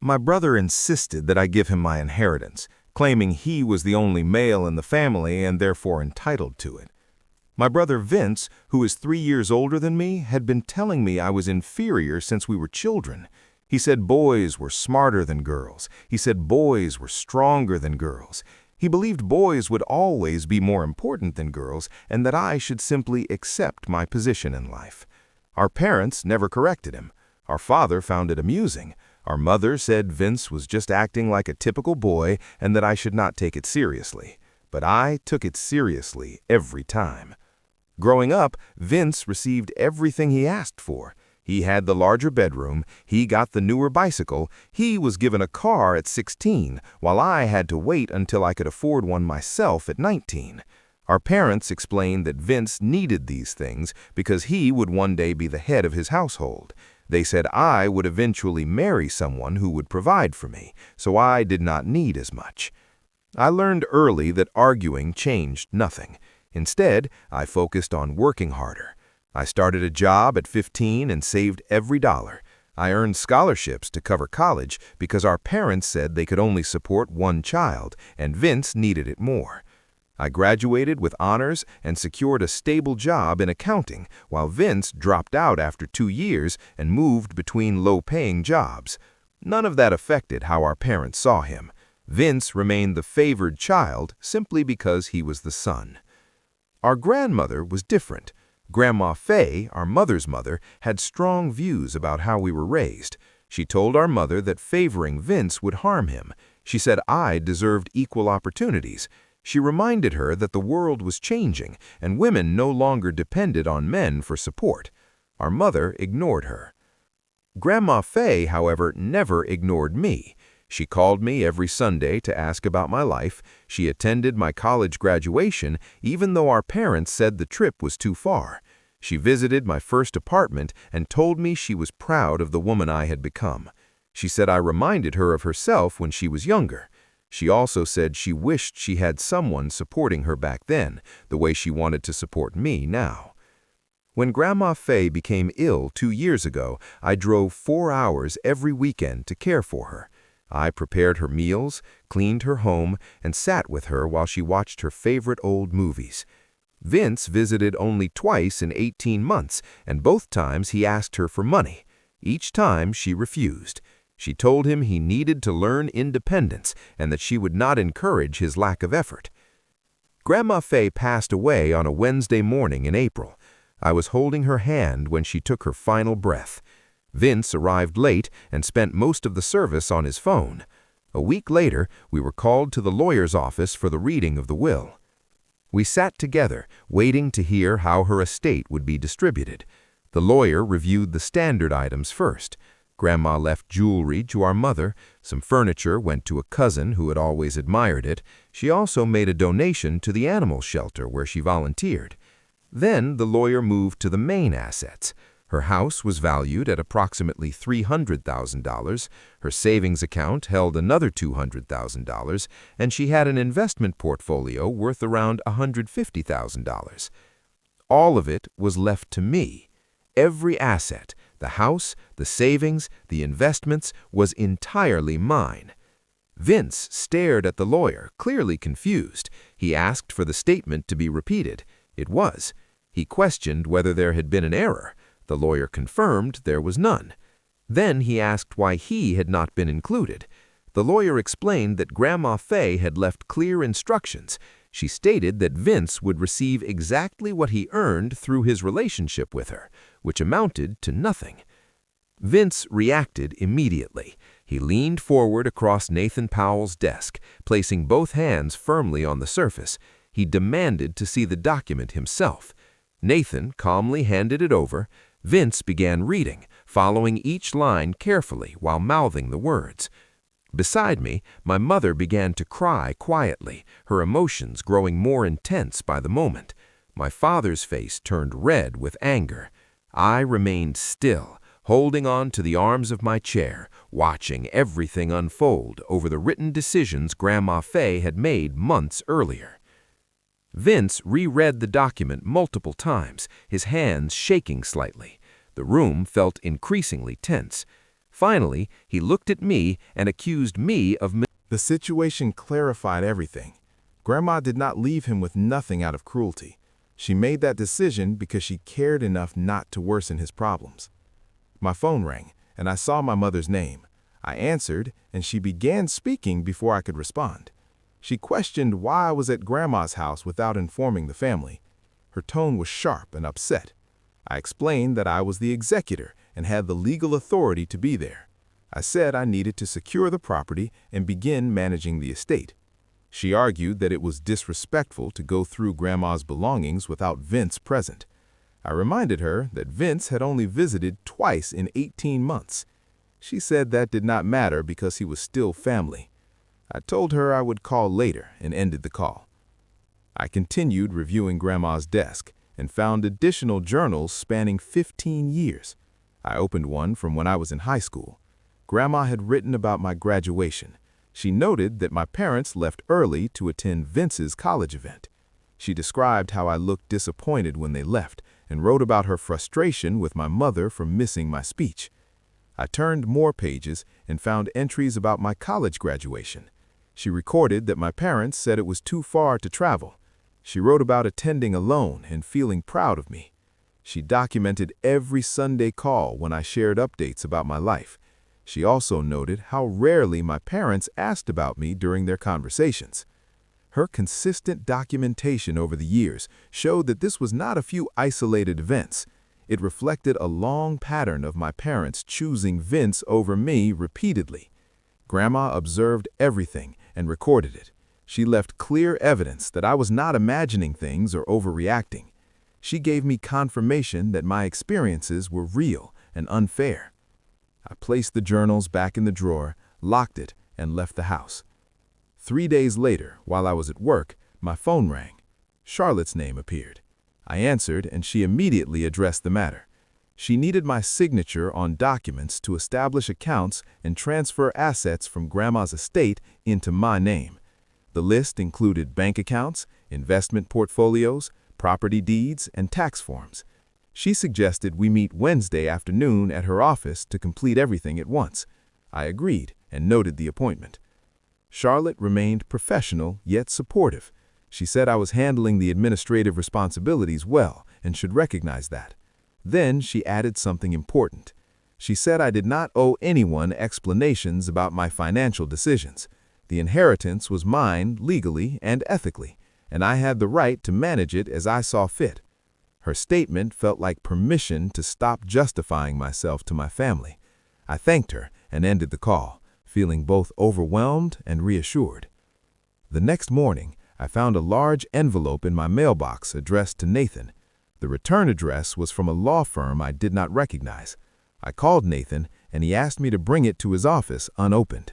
My brother insisted that I give him my inheritance, claiming he was the only male in the family and therefore entitled to it. My brother Vince, who is 3 years older than me, had been telling me I was inferior since we were children. He said boys were smarter than girls. He said boys were stronger than girls. He believed boys would always be more important than girls and that I should simply accept my position in life. Our parents never corrected him. Our father found it amusing. Our mother said Vince was just acting like a typical boy and that I should not take it seriously. But I took it seriously every time. Growing up, Vince received everything he asked for. He had the larger bedroom, he got the newer bicycle, he was given a car at 16, while I had to wait until I could afford one myself at 19. Our parents explained that Vince needed these things because he would one day be the head of his household. They said I would eventually marry someone who would provide for me, so I did not need as much. I learned early that arguing changed nothing. Instead, I focused on working harder. I started a job at 15 and saved every dollar. I earned scholarships to cover college because our parents said they could only support one child, and Vince needed it more. I graduated with honors and secured a stable job in accounting, while Vince dropped out after 2 years and moved between low-paying jobs. None of that affected how our parents saw him. Vince remained the favored child simply because he was the son. Our grandmother was different. Grandma Fay, our mother's mother, had strong views about how we were raised. She told our mother that favoring Vince would harm him. She said I deserved equal opportunities. She reminded her that the world was changing and women no longer depended on men for support. Our mother ignored her. Grandma Fay, however, never ignored me. She called me every Sunday to ask about my life. She attended my college graduation, even though our parents said the trip was too far. She visited my first apartment and told me she was proud of the woman I had become. She said I reminded her of herself when she was younger. She also said she wished she had someone supporting her back then, the way she wanted to support me now. When Grandma Fay became ill 2 years ago, I drove 4 hours every weekend to care for her. I prepared her meals, cleaned her home, and sat with her while she watched her favorite old movies. Vince visited only twice in 18 months, and both times he asked her for money. Each time she refused. She told him he needed to learn independence and that she would not encourage his lack of effort. Grandma Fay passed away on a Wednesday morning in April. I was holding her hand when she took her final breath. Vince arrived late and spent most of the service on his phone. A week later, we were called to the lawyer's office for the reading of the will. We sat together, waiting to hear how her estate would be distributed. The lawyer reviewed the standard items first. Grandma left jewelry to our mother. Some furniture went to a cousin who had always admired it. She also made a donation to the animal shelter where she volunteered. Then the lawyer moved to the main assets. Her house was valued at approximately $300,000, her savings account held another $200,000, and she had an investment portfolio worth around $150,000. All of it was left to me. Every asset, the house, the savings, the investments, was entirely mine. Vince stared at the lawyer, clearly confused. He asked for the statement to be repeated. It was. He questioned whether there had been an error. The lawyer confirmed there was none. Then he asked why he had not been included. The lawyer explained that Grandma Fay had left clear instructions. She stated that Vince would receive exactly what he earned through his relationship with her, which amounted to nothing. Vince reacted immediately. He leaned forward across Nathan Powell's desk, placing both hands firmly on the surface. He demanded to see the document himself. Nathan calmly handed it over. Vince began reading, following each line carefully while mouthing the words. Beside me, my mother began to cry quietly, her emotions growing more intense by the moment. My father's face turned red with anger. I remained still, holding on to the arms of my chair, watching everything unfold over the written decisions Grandma Fay had made months earlier. Vince reread the document multiple times, his hands shaking slightly. The room felt increasingly tense. Finally, he looked at me and accused me of The situation clarified everything. Grandma did not leave him with nothing out of cruelty. She made that decision because she cared enough not to worsen his problems. My phone rang, and I saw my mother's name. I answered, and she began speaking before I could respond. She questioned why I was at Grandma's house without informing the family. Her tone was sharp and upset. I explained that I was the executor and had the legal authority to be there. I said I needed to secure the property and begin managing the estate. She argued that it was disrespectful to go through Grandma's belongings without Vince present. I reminded her that Vince had only visited twice in 18 months. She said that did not matter because he was still family. I told her I would call later and ended the call. I continued reviewing Grandma's desk and found additional journals spanning 15 years. I opened one from when I was in high school. Grandma had written about my graduation. She noted that my parents left early to attend Vince's college event. She described how I looked disappointed when they left and wrote about her frustration with my mother for missing my speech. I turned more pages and found entries about my college graduation. She recorded that my parents said it was too far to travel. She wrote about attending alone and feeling proud of me. She documented every Sunday call when I shared updates about my life. She also noted how rarely my parents asked about me during their conversations. Her consistent documentation over the years showed that this was not a few isolated events. It reflected a long pattern of my parents choosing Vince over me repeatedly. Grandma observed everything and recorded it. She left clear evidence that I was not imagining things or overreacting. She gave me confirmation that my experiences were real and unfair. I placed the journals back in the drawer, locked it, and left the house. 3 days later, while I was at work, my phone rang. Charlotte's name appeared. I answered, and she immediately addressed the matter. She needed my signature on documents to establish accounts and transfer assets from Grandma's estate into my name. The list included bank accounts, investment portfolios, property deeds, and tax forms. She suggested we meet Wednesday afternoon at her office to complete everything at once. I agreed and noted the appointment. Charlotte remained professional yet supportive. She said I was handling the administrative responsibilities well and should recognize that. Then she added something important. She said I did not owe anyone explanations about my financial decisions. The inheritance was mine legally and ethically, and I had the right to manage it as I saw fit. Her statement felt like permission to stop justifying myself to my family. I thanked her and ended the call, feeling both overwhelmed and reassured. The next morning, I found a large envelope in my mailbox addressed to Nathan. The return address was from a law firm I did not recognize. I called Nathan, and he asked me to bring it to his office unopened.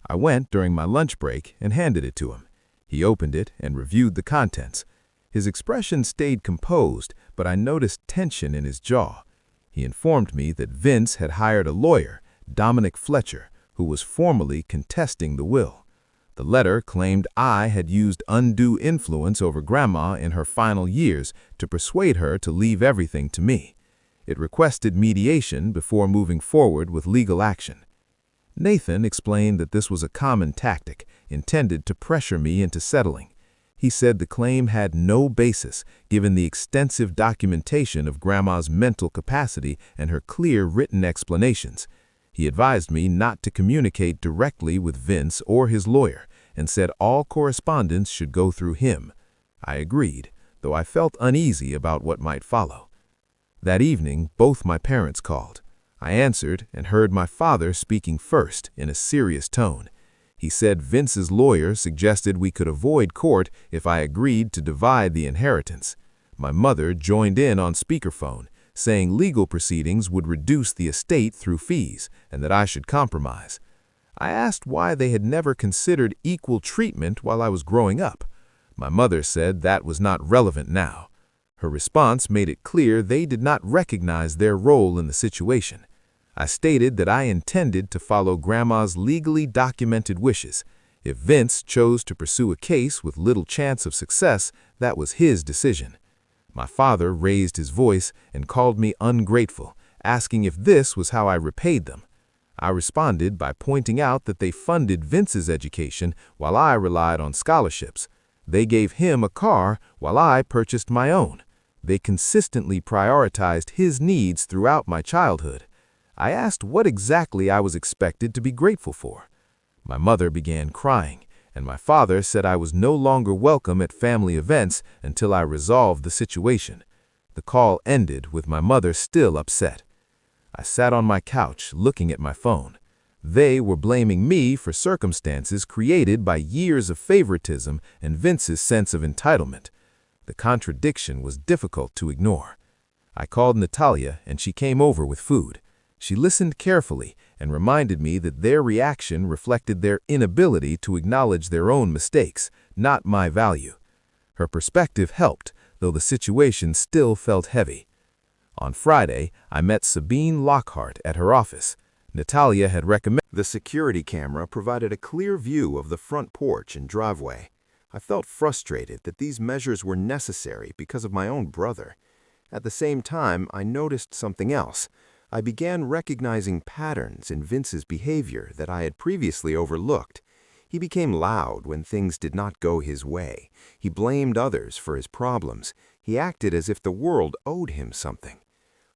I went during my lunch break and handed it to him. He opened it and reviewed the contents. His expression stayed composed, but I noticed tension in his jaw. He informed me that Vince had hired a lawyer, Dominic Fletcher, who was formally contesting the will. The letter claimed I had used undue influence over Grandma in her final years to persuade her to leave everything to me. It requested mediation before moving forward with legal action. Nathan explained that this was a common tactic intended to pressure me into settling. He said the claim had no basis given the extensive documentation of Grandma's mental capacity and her clear written explanations. He advised me not to communicate directly with Vince or his lawyer and said all correspondence should go through him. I agreed, though I felt uneasy about what might follow. That evening, both my parents called. I answered and heard my father speaking first in a serious tone. He said Vince's lawyer suggested we could avoid court if I agreed to divide the inheritance. My mother joined in on speakerphone, saying legal proceedings would reduce the estate through fees and that I should compromise. I asked why they had never considered equal treatment while I was growing up. My mother said that was not relevant now. Her response made it clear they did not recognize their role in the situation. I stated that I intended to follow Grandma's legally documented wishes. If Vince chose to pursue a case with little chance of success, that was his decision. My father raised his voice and called me ungrateful, asking if this was how I repaid them. I responded by pointing out that they funded Vince's education while I relied on scholarships. They gave him a car while I purchased my own. They consistently prioritized his needs throughout my childhood. I asked what exactly I was expected to be grateful for. My mother began crying, and my father said I was no longer welcome at family events until I resolved the situation. The call ended with my mother still upset. I sat on my couch looking at my phone. They were blaming me for circumstances created by years of favoritism and Vince's sense of entitlement. The contradiction was difficult to ignore. I called Natalia and she came over with food. She listened carefully and reminded me that their reaction reflected their inability to acknowledge their own mistakes, not my value. Her perspective helped, though the situation still felt heavy. On Friday, I met Sabine Lockhart at her office. Natalia had recommended. The security camera provided a clear view of the front porch and driveway. I felt frustrated that these measures were necessary because of my own brother. At the same time, I noticed something else. I began recognizing patterns in Vince's behavior that I had previously overlooked. He became loud when things did not go his way. He blamed others for his problems. He acted as if the world owed him something.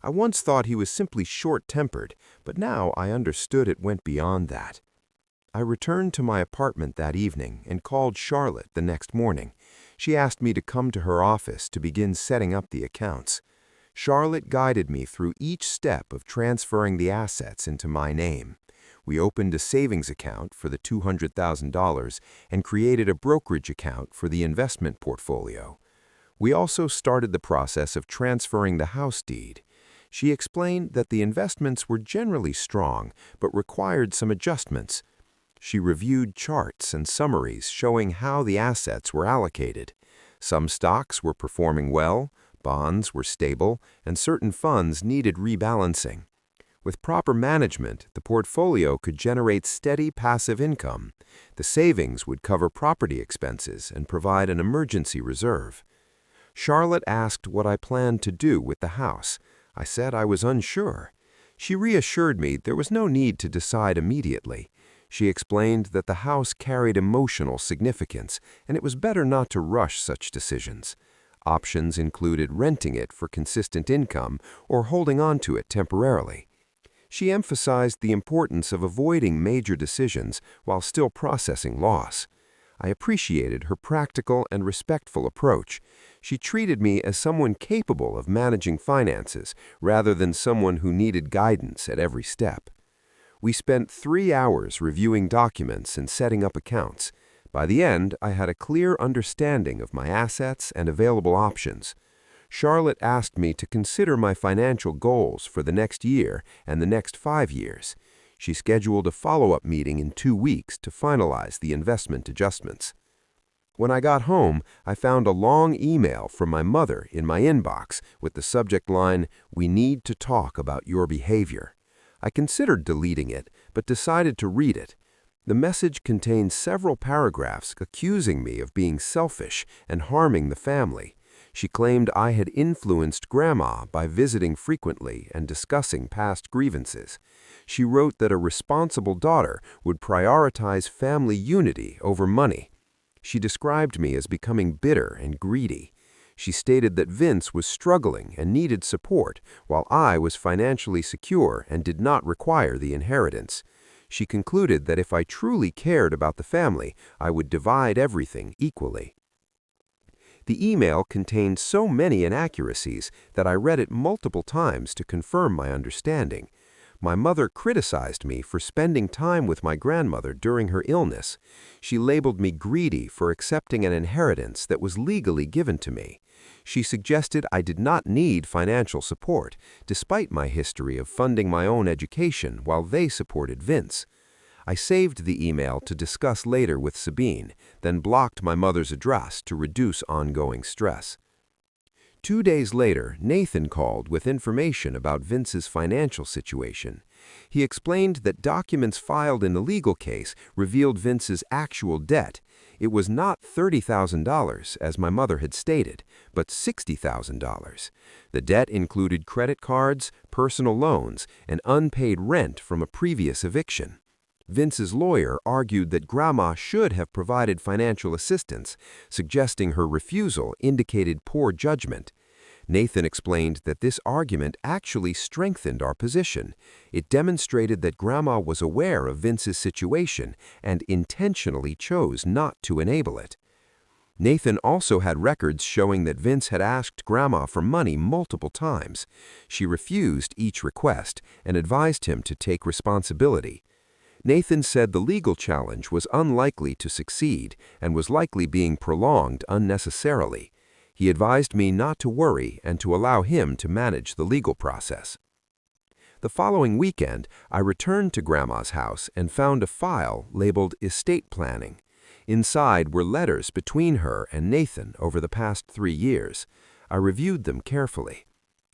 I once thought he was simply short-tempered, but now I understood it went beyond that. I returned to my apartment that evening and called Charlotte the next morning. She asked me to come to her office to begin setting up the accounts. Charlotte guided me through each step of transferring the assets into my name. We opened a savings account for the $200,000 and created a brokerage account for the investment portfolio. We also started the process of transferring the house deed. She explained that the investments were generally strong, but required some adjustments. She reviewed charts and summaries showing how the assets were allocated. Some stocks were performing well, bonds were stable, and certain funds needed rebalancing. With proper management, the portfolio could generate steady passive income. The savings would cover property expenses and provide an emergency reserve. Charlotte asked what I planned to do with the house. I said I was unsure. She reassured me there was no need to decide immediately. She explained that the house carried emotional significance, and it was better not to rush such decisions. Options included renting it for consistent income or holding on to it temporarily. She emphasized the importance of avoiding major decisions while still processing loss. I appreciated her practical and respectful approach. She treated me as someone capable of managing finances rather than someone who needed guidance at every step. We spent 3 hours reviewing documents and setting up accounts. By the end, I had a clear understanding of my assets and available options. Charlotte asked me to consider my financial goals for the next year and the next 5 years. She scheduled a follow-up meeting in 2 weeks to finalize the investment adjustments. When I got home, I found a long email from my mother in my inbox with the subject line, "We need to talk about your behavior." I considered deleting it, but decided to read it. The message contained several paragraphs accusing me of being selfish and harming the family. She claimed I had influenced Grandma by visiting frequently and discussing past grievances. She wrote that a responsible daughter would prioritize family unity over money. She described me as becoming bitter and greedy. She stated that Vince was struggling and needed support, while I was financially secure and did not require the inheritance. She concluded that if I truly cared about the family, I would divide everything equally. The email contained so many inaccuracies that I read it multiple times to confirm my understanding. My mother criticized me for spending time with my grandmother during her illness. She labeled me greedy for accepting an inheritance that was legally given to me. She suggested I did not need financial support, despite my history of funding my own education while they supported Vince. I saved the email to discuss later with Sabine, then blocked my mother's address to reduce ongoing stress. 2 days later, Nathan called with information about Vince's financial situation. He explained that documents filed in the legal case revealed Vince's actual debt. It was not $30,000, as my mother had stated, but $60,000. The debt included credit cards, personal loans, and unpaid rent from a previous eviction. Vince's lawyer argued that Grandma should have provided financial assistance, suggesting her refusal indicated poor judgment. Nathan explained that this argument actually strengthened our position. It demonstrated that Grandma was aware of Vince's situation and intentionally chose not to enable it. Nathan also had records showing that Vince had asked Grandma for money multiple times. She refused each request and advised him to take responsibility. Nathan said the legal challenge was unlikely to succeed and was likely being prolonged unnecessarily. He advised me not to worry and to allow him to manage the legal process. The following weekend, I returned to Grandma's house and found a file labeled Estate Planning. Inside were letters between her and Nathan over the past 3 years. I reviewed them carefully.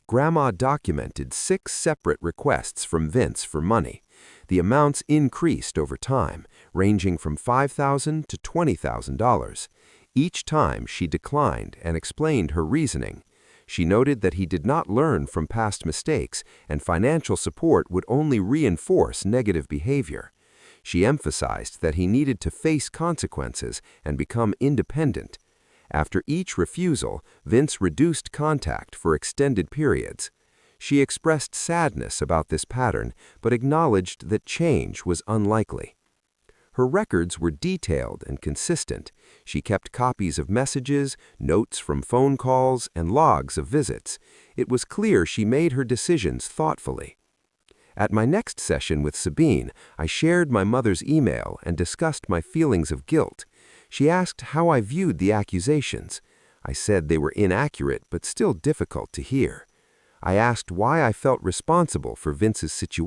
Grandma documented 6 separate requests from Vince for money. The amounts increased over time, ranging from $5,000 to $20,000. Each time she declined and explained her reasoning. She noted that he did not learn from past mistakes and financial support would only reinforce negative behavior. She emphasized that he needed to face consequences and become independent. After each refusal, Vince reduced contact for extended periods. She expressed sadness about this pattern, but acknowledged that change was unlikely. Her records were detailed and consistent. She kept copies of messages, notes from phone calls, and logs of visits. It was clear she made her decisions thoughtfully. At my next session with Sabine, I shared my mother's email and discussed my feelings of guilt. She asked how I viewed the accusations. I said they were inaccurate but still difficult to hear. I asked why I felt responsible for Vince's situation.